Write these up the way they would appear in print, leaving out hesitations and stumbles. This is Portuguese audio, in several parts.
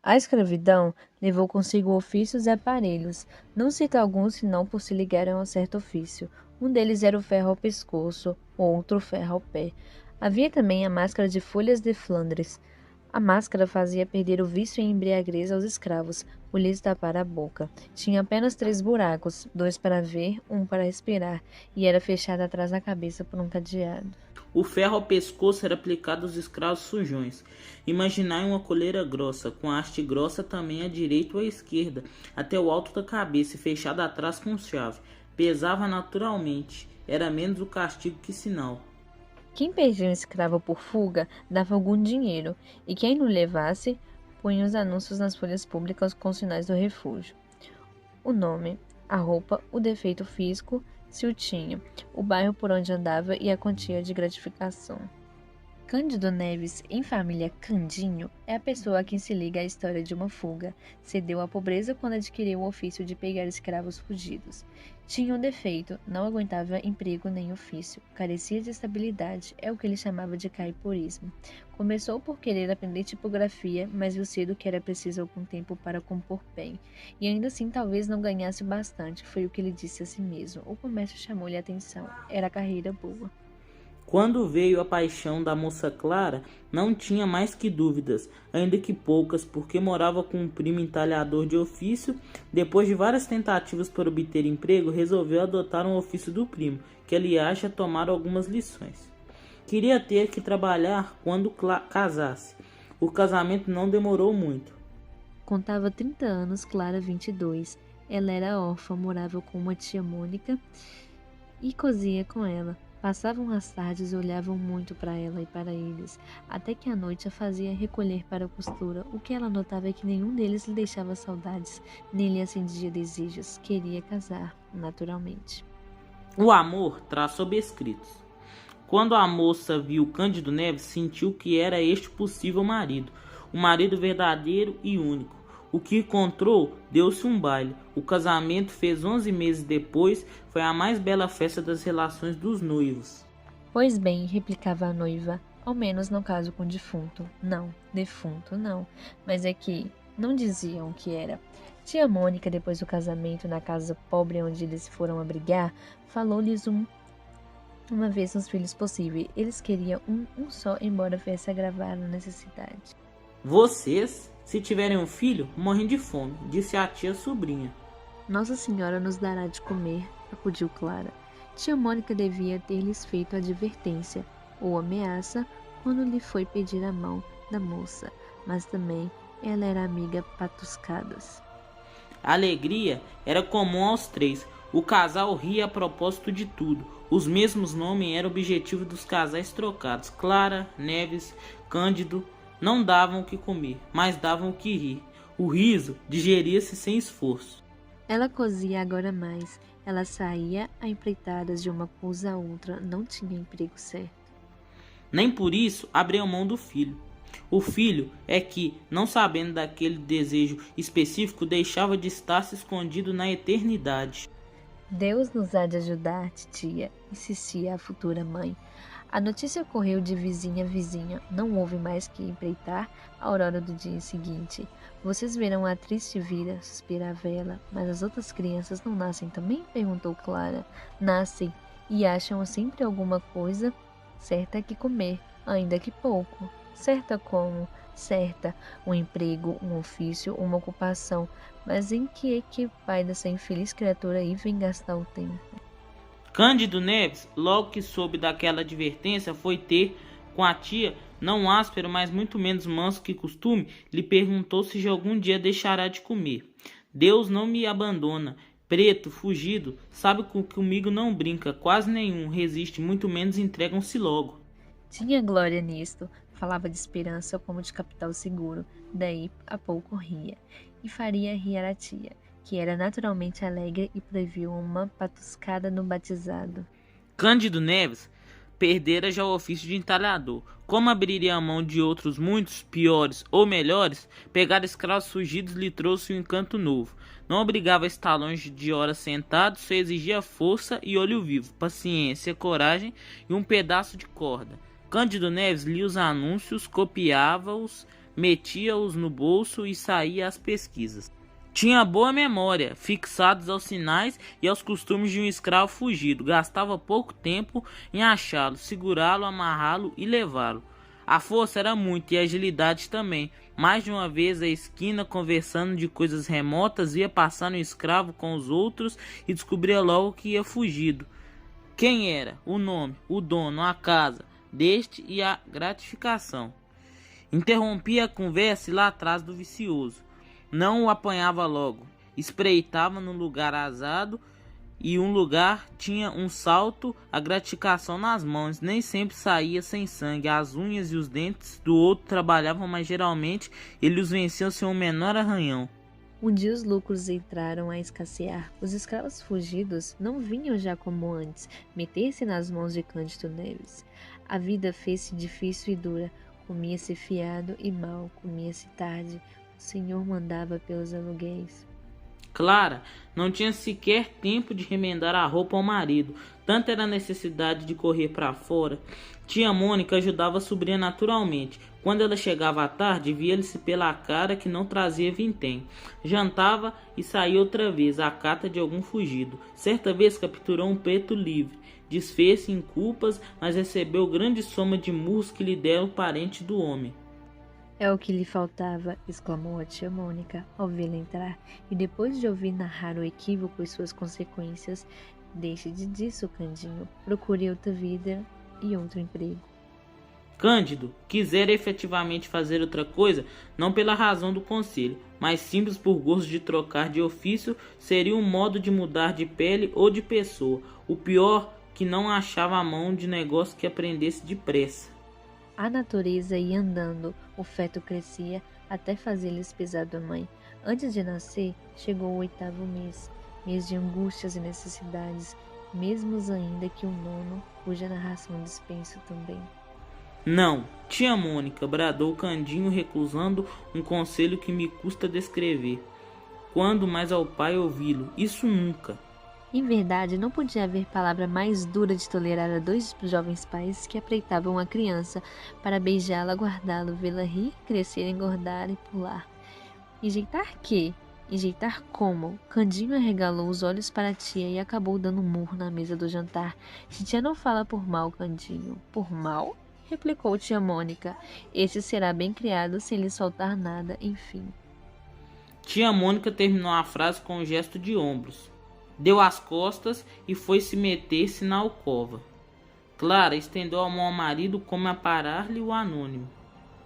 A escravidão levou consigo ofícios e aparelhos. Não cito alguns senão por se ligarem a um certo ofício. Um deles era o ferro ao pescoço, outro o ferro ao pé. Havia também a máscara de folhas de Flandres. A máscara fazia perder o vício em embriaguez aos escravos, por lhes tapar a boca. Tinha apenas 3 buracos, 2 para ver, um para respirar, e era fechada atrás da cabeça por um cadeado. O ferro ao pescoço era aplicado aos escravos sujões. Imaginai uma coleira grossa, com haste grossa também à direita ou à esquerda, até o alto da cabeça e fechada atrás com chave. Pesava naturalmente, era menos o castigo que sinal. Quem perdia um escravo por fuga dava algum dinheiro, e quem não levasse, punha os anúncios nas folhas públicas com sinais do refúgio. O nome, a roupa, o defeito físico, se o tinha, o bairro por onde andava e a quantia de gratificação. Cândido Neves, em família Candinho, é a pessoa a quem se liga a história de uma fuga. Cedeu à pobreza quando adquiriu o ofício de pegar escravos fugidos. Tinha um defeito, não aguentava emprego nem ofício. Carecia de estabilidade, é o que ele chamava de caiporismo. Começou por querer aprender tipografia, mas viu cedo que era preciso algum tempo para compor bem. E ainda assim talvez não ganhasse bastante, foi o que ele disse a si mesmo. O comércio chamou-lhe a atenção, era carreira boa. Quando veio a paixão da moça Clara, não tinha mais que dúvidas, ainda que poucas, porque morava com um primo entalhador de ofício. Depois de várias tentativas para obter emprego, resolveu adotar um ofício do primo, que aliás já tomara algumas lições. Queria ter que trabalhar quando casasse. O casamento não demorou muito. Contava 30 anos, Clara 22. Ela era órfã, morava com uma tia Mônica e cozia com ela. Passavam as tardes e olhavam muito para ela e para eles, até que à noite a fazia recolher para a costura. O que ela notava é que nenhum deles lhe deixava saudades, nem lhe acendia desejos. Queria casar, naturalmente. O amor traz sobrescritos. Quando a moça viu Cândido Neves, sentiu que era este o possível marido, o marido verdadeiro e único. O que encontrou, deu-se um baile. O casamento fez 11 meses depois, foi a mais bela festa das relações dos noivos. Pois bem, replicava a noiva, ao menos não caso com defunto. Não, defunto não, mas é que não diziam o que era. Tia Mônica, depois do casamento, na casa pobre onde eles foram abrigar, falou-lhes uma vez nos filhos possíveis. Eles queriam um só, embora viesse agravar a necessidade. Vocês, se tiverem um filho, morrem de fome, disse a tia sobrinha. Nossa Senhora nos dará de comer, acudiu Clara. Tia Mônica devia ter-lhes feito advertência ou ameaça quando lhe foi pedir a mão da moça, mas também ela era amiga patuscadas. A alegria era comum aos três. O casal ria a propósito de tudo. Os mesmos nomes eram objetivo dos casais trocados. Clara, Neves, Cândido não davam o que comer, mas davam o que rir. O riso digeria-se sem esforço. Ela cozia agora mais. Ela saía a empreitadas de uma coisa a outra. Não tinha emprego certo. Nem por isso abriu mão do filho. O filho é que, não sabendo daquele desejo específico, deixava de estar se escondido na eternidade. Deus nos há de ajudar, titia, insistia a futura mãe. A notícia correu de vizinha a vizinha. Não houve mais que empreitar a aurora do dia seguinte. Vocês verão a triste vida, suspirava ela. Mas as outras crianças não nascem também? Perguntou Clara. Nascem e acham sempre alguma coisa certa que comer, ainda que pouco. Certa como? Certa, um emprego, um ofício, uma ocupação. Mas em que é que o pai dessa infeliz criatura aí vem gastar o tempo? Cândido Neves, logo que soube daquela advertência, foi ter com a tia, não áspero, mas muito menos manso que costume, lhe perguntou se já algum dia deixará de comer. Deus não me abandona. Preto, fugido, sabe que comigo não brinca, quase nenhum, resiste, muito menos entregam-se logo. Tinha glória nisto. Falava de esperança como de capital seguro. Daí a pouco ria. E faria rir a tia, que era naturalmente alegre e previu uma patuscada no batizado. Cândido Neves perdera já o ofício de entalhador. Como abriria a mão de outros muitos, piores ou melhores, pegar escravos fugidos lhe trouxe um encanto novo. Não obrigava a estar longe de horas sentado, só exigia força e olho vivo, paciência, coragem e um pedaço de corda. Cândido Neves lia os anúncios, copiava-os, metia-os no bolso e saía às pesquisas. Tinha boa memória, fixados aos sinais e aos costumes de um escravo fugido. Gastava pouco tempo em achá-lo, segurá-lo, amarrá-lo e levá-lo. A força era muita e a agilidade também. Mais de uma vez à esquina, conversando de coisas remotas, ia passando o escravo com os outros e descobria logo que ia fugido. Quem era, o nome, o dono, a casa deste e a gratificação. Interrompia a conversa e lá atrás do vicioso. Não o apanhava logo. Espreitava no lugar azado e um lugar tinha um salto, a gratificação nas mãos. Nem sempre saía sem sangue. As unhas e os dentes do outro trabalhavam, mas geralmente ele os vencia sem um menor arranhão. Um dia os lucros entraram a escassear. Os escravos fugidos não vinham já como antes, meter-se nas mãos de Cândido Neves. A vida fez-se difícil e dura. Comia-se fiado e mal, comia-se tarde. O senhor mandava pelos aluguéis. Clara não tinha sequer tempo de remendar a roupa ao marido. Tanta era a necessidade de correr para fora. Tia Mônica ajudava a sobrinha naturalmente. Quando ela chegava à tarde, via-lhe-se pela cara que não trazia vintém. Jantava e saía outra vez, à cata de algum fugido. Certa vez capturou um preto livre. Desfez-se em culpas, mas recebeu grande soma de murros que lhe deram o parente do homem. É o que lhe faltava, exclamou a tia Mônica ao vê-la entrar, e depois de ouvir narrar o equívoco e suas consequências, deixe disso, Candinho, procure outra vida e outro emprego. Cândido quisera efetivamente fazer outra coisa, não pela razão do conselho, mas simples por gosto de trocar de ofício, seria um modo de mudar de pele ou de pessoa. O pior, que não achava a mão de negócio que aprendesse depressa. A natureza ia andando, o feto crescia até fazer-lhes pesar da mãe. Antes de nascer, chegou o 8º mês, mês de angústias e necessidades, mesmos ainda que o 9º, cuja narração dispenso também. Não, tia Mônica, bradou Candinho, recusando um conselho que me custa descrever. Quando mais ao pai ouvi-lo? Isso nunca. Em verdade, não podia haver palavra mais dura de tolerar a 2 jovens pais que apreitavam a criança para beijá-la, guardá-la, vê-la rir, crescer, engordar e pular. Enjeitar quê? Enjeitar como? Candinho arregalou os olhos para a tia e acabou dando um murro na mesa do jantar. Titia não fala por mal, Candinho. Por mal? Replicou tia Mônica. Este será bem criado sem lhe soltar nada, enfim. Tia Mônica terminou a frase com um gesto de ombros. Deu as costas e foi se meter-se na alcova. Clara estendeu a mão ao marido como a parar-lhe o anônimo.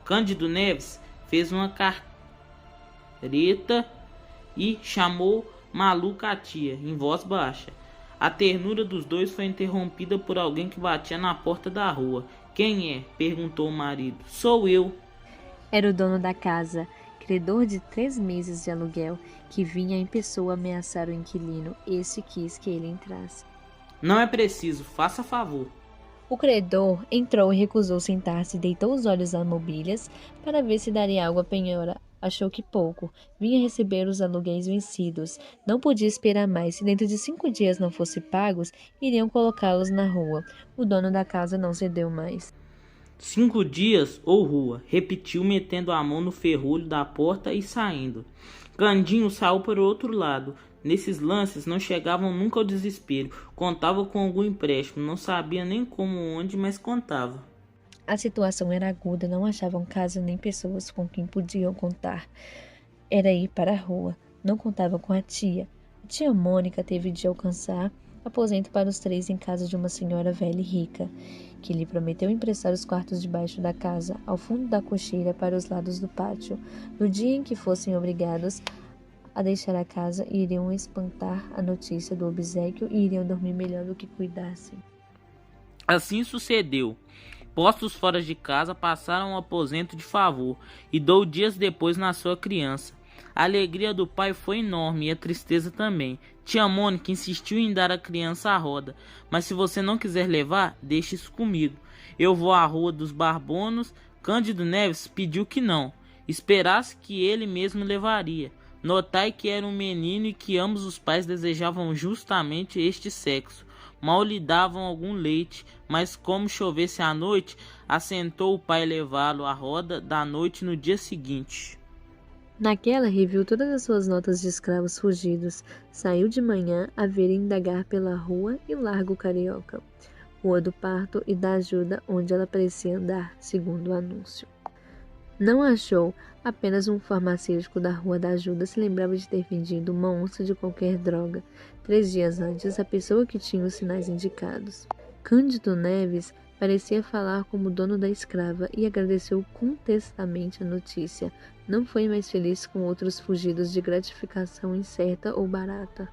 Cândido Neves fez uma careta e chamou maluca a tia, em voz baixa. A ternura dos dois foi interrompida por alguém que batia na porta da rua. Quem é? Perguntou o marido. Sou eu. Era o dono da casa, credor de 3 meses de aluguel, que vinha em pessoa ameaçar o inquilino. Esse quis que ele entrasse. Não é preciso, faça favor. O credor entrou e recusou sentar-se, deitou os olhos às mobílias para ver se daria algo à penhora. Achou que pouco. Vinha receber os aluguéis vencidos. Não podia esperar mais. Se dentro de 5 dias não fossem pagos, iriam colocá-los na rua. O dono da casa não cedeu mais. 5 dias ou rua, repetiu, metendo a mão no ferrolho da porta e saindo. Candinho saiu para o outro lado. Nesses lances não chegavam nunca ao desespero. Contava com algum empréstimo, não sabia nem como ou onde, mas contava. A situação era aguda, não achavam casa nem pessoas com quem podiam contar. Era ir para a rua. Não contavam com a tia. A tia Mônica teve de alcançar aposento para os 3 em casa de uma senhora velha e rica, que lhe prometeu emprestar os quartos debaixo da casa, ao fundo da cocheira, para os lados do pátio. No dia em que fossem obrigados a deixar a casa, iriam espantar a notícia do obséquio e iriam dormir melhor do que cuidassem. Assim sucedeu. Postos fora de casa, passaram um aposento de favor, e 2 dias depois nasceu a criança. A alegria do pai foi enorme e a tristeza também. Tia Mônica insistiu em dar a criança à roda. Mas se você não quiser levar, deixe isso comigo. Eu vou à Rua dos Barbonos. Cândido Neves pediu que não. Esperasse que ele mesmo levaria. Notai que era um menino e que ambos os pais desejavam justamente este sexo. Mal lhe davam algum leite, mas como chovesse à noite, assentou o pai levá-lo à roda da noite no dia seguinte. Naquela reviu todas as suas notas de escravos fugidos. Saiu de manhã a ver indagar pela rua e largo carioca, Rua do Parto e da Ajuda, onde ela parecia andar, segundo o anúncio. Não achou, apenas um farmacêutico da Rua da Ajuda se lembrava de ter vendido uma onça de qualquer droga, 3 dias antes, a pessoa que tinha os sinais indicados. Cândido Neves parecia falar como dono da escrava e agradeceu contestamente a notícia. Não foi mais feliz com outros fugidos de gratificação incerta ou barata.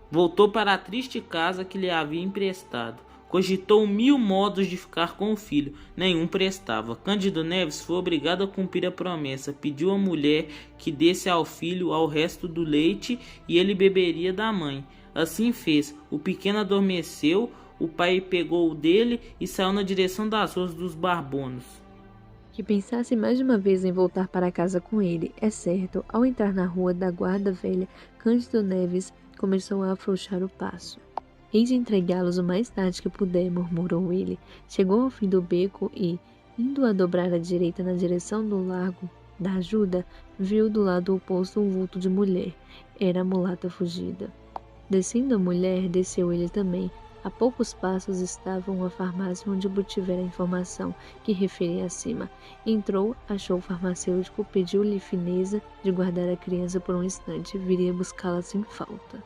Voltou para a triste casa que lhe havia emprestado. Cogitou 1000 modos de ficar com o filho, nenhum prestava. Cândido Neves foi obrigado a cumprir a promessa, pediu à mulher que desse ao filho ao resto do leite e ele beberia da mãe. Assim fez, o pequeno adormeceu, o pai pegou o dele e saiu na direção das ruas dos Barbonos. Que pensasse mais de uma vez em voltar para casa com ele, é certo, ao entrar na rua da Guarda Velha, Cândido Neves começou a afrouxar o passo. Hei de entregá-los o mais tarde que puder, murmurou ele. Chegou ao fim do beco e, indo a dobrar à direita na direção do Largo da Ajuda, viu do lado oposto um vulto de mulher. Era a mulata fugida. Descendo a mulher, desceu ele também. A poucos passos estava uma farmácia onde obtivera a informação que referi acima. Entrou, achou o farmacêutico, pediu-lhe fineza de guardar a criança por um instante. Viria buscá-la sem falta.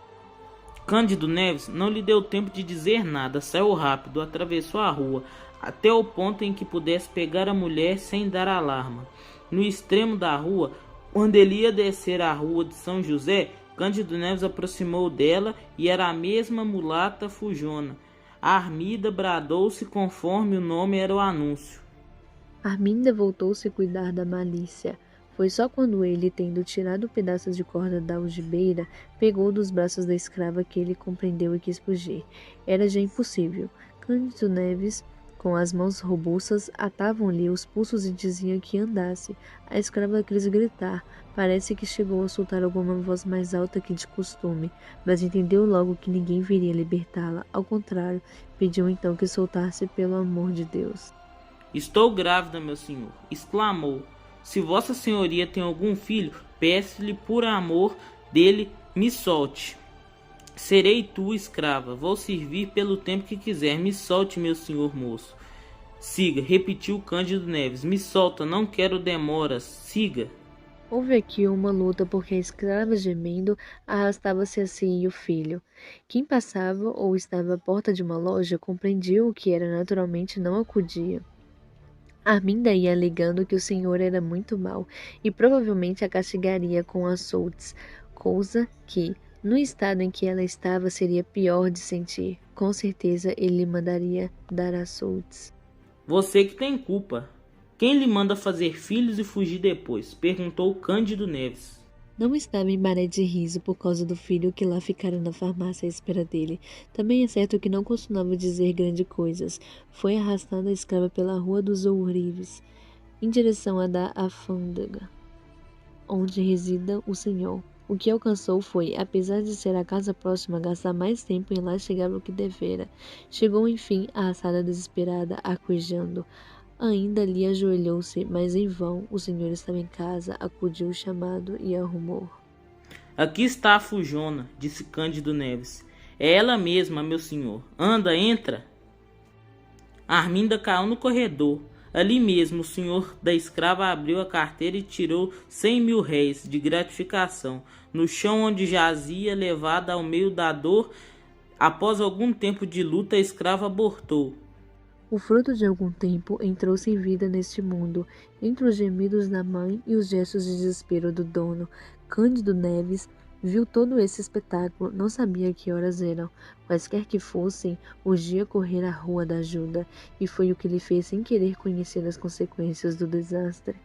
Cândido Neves não lhe deu tempo de dizer nada, saiu rápido, atravessou a rua, até o ponto em que pudesse pegar a mulher sem dar alarma. No extremo da rua, quando ele ia descer a rua de São José, Cândido Neves aproximou dela e era a mesma mulata fujona. Armida bradou-se conforme o nome era o anúncio. Arminda voltou-se a cuidar da malícia. Foi só quando ele, tendo tirado pedaços de corda da algibeira, pegou dos braços da escrava que ele compreendeu e quis fugir. Era já impossível. Cândido Neves, com as mãos robustas, atavam-lhe os pulsos e diziam que andasse. A escrava quis gritar. Parece que chegou a soltar alguma voz mais alta que de costume, mas entendeu logo que ninguém viria libertá-la. Ao contrário, pediu então que soltasse pelo amor de Deus. Estou grávida, meu senhor, exclamou. Se vossa senhoria tem algum filho, peço-lhe por amor dele, me solte. Serei tua escrava, vou servir pelo tempo que quiser, me solte, meu senhor moço. Siga, repetiu Cândido Neves, me solta, não quero demoras, siga. Houve aqui uma luta porque a escrava gemendo arrastava-se assim e o filho. Quem passava ou estava à porta de uma loja compreendia o que era, naturalmente não acudia. Arminda ia alegando que o senhor era muito mau e provavelmente a castigaria com açoutes, coisa que, no estado em que ela estava, seria pior de sentir. Com certeza ele lhe mandaria dar açoutes. Você que tem culpa. Quem lhe manda fazer filhos e fugir depois? Perguntou Cândido Neves. Não estava em maré de riso por causa do filho que lá ficara na farmácia à espera dele. Também é certo que não costumava dizer grandes coisas. Foi arrastada a escrava pela rua dos ourives, em direção à da alfândega, onde resida o senhor. O que alcançou foi, apesar de ser a casa próxima, gastar mais tempo em lá chegar do que devera. Chegou, enfim, arrastada desesperada, arquejando. Ainda ali ajoelhou-se, mas em vão. O senhor estava em casa, acudiu o chamado e arrumou. Aqui está a fujona, disse Cândido Neves. É ela mesma, meu senhor. Anda, entra. Arminda caiu no corredor. Ali mesmo, o senhor da escrava abriu a carteira e tirou 100.000 réis de gratificação. No chão onde jazia, levada ao meio da dor, após algum tempo de luta, a escrava abortou. O fruto de algum tempo entrou sem vida neste mundo, entre os gemidos da mãe e os gestos de desespero do dono. Cândido Neves viu todo esse espetáculo, não sabia que horas eram. Quaisquer que fossem, urgia correr à Rua da Ajuda, e foi o que lhe fez sem querer conhecer as consequências do desastre.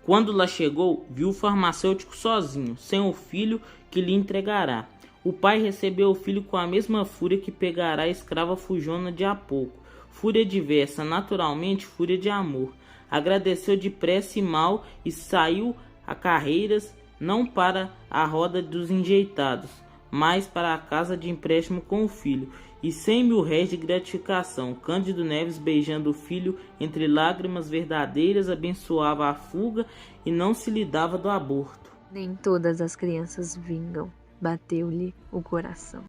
Quando lá chegou, viu o farmacêutico sozinho, sem o filho que lhe entregará. O pai recebeu o filho com a mesma fúria que pegará a escrava fujona de há pouco. Fúria diversa, naturalmente fúria de amor. Agradeceu depressa e mal e saiu a carreiras, não para a roda dos enjeitados, mais para a casa de empréstimo com o filho, e 100.000 réis de gratificação. Cândido Neves, beijando o filho entre lágrimas verdadeiras, abençoava a fuga e não se lhe dava do aborto. Nem todas as crianças vingam, bateu-lhe o coração.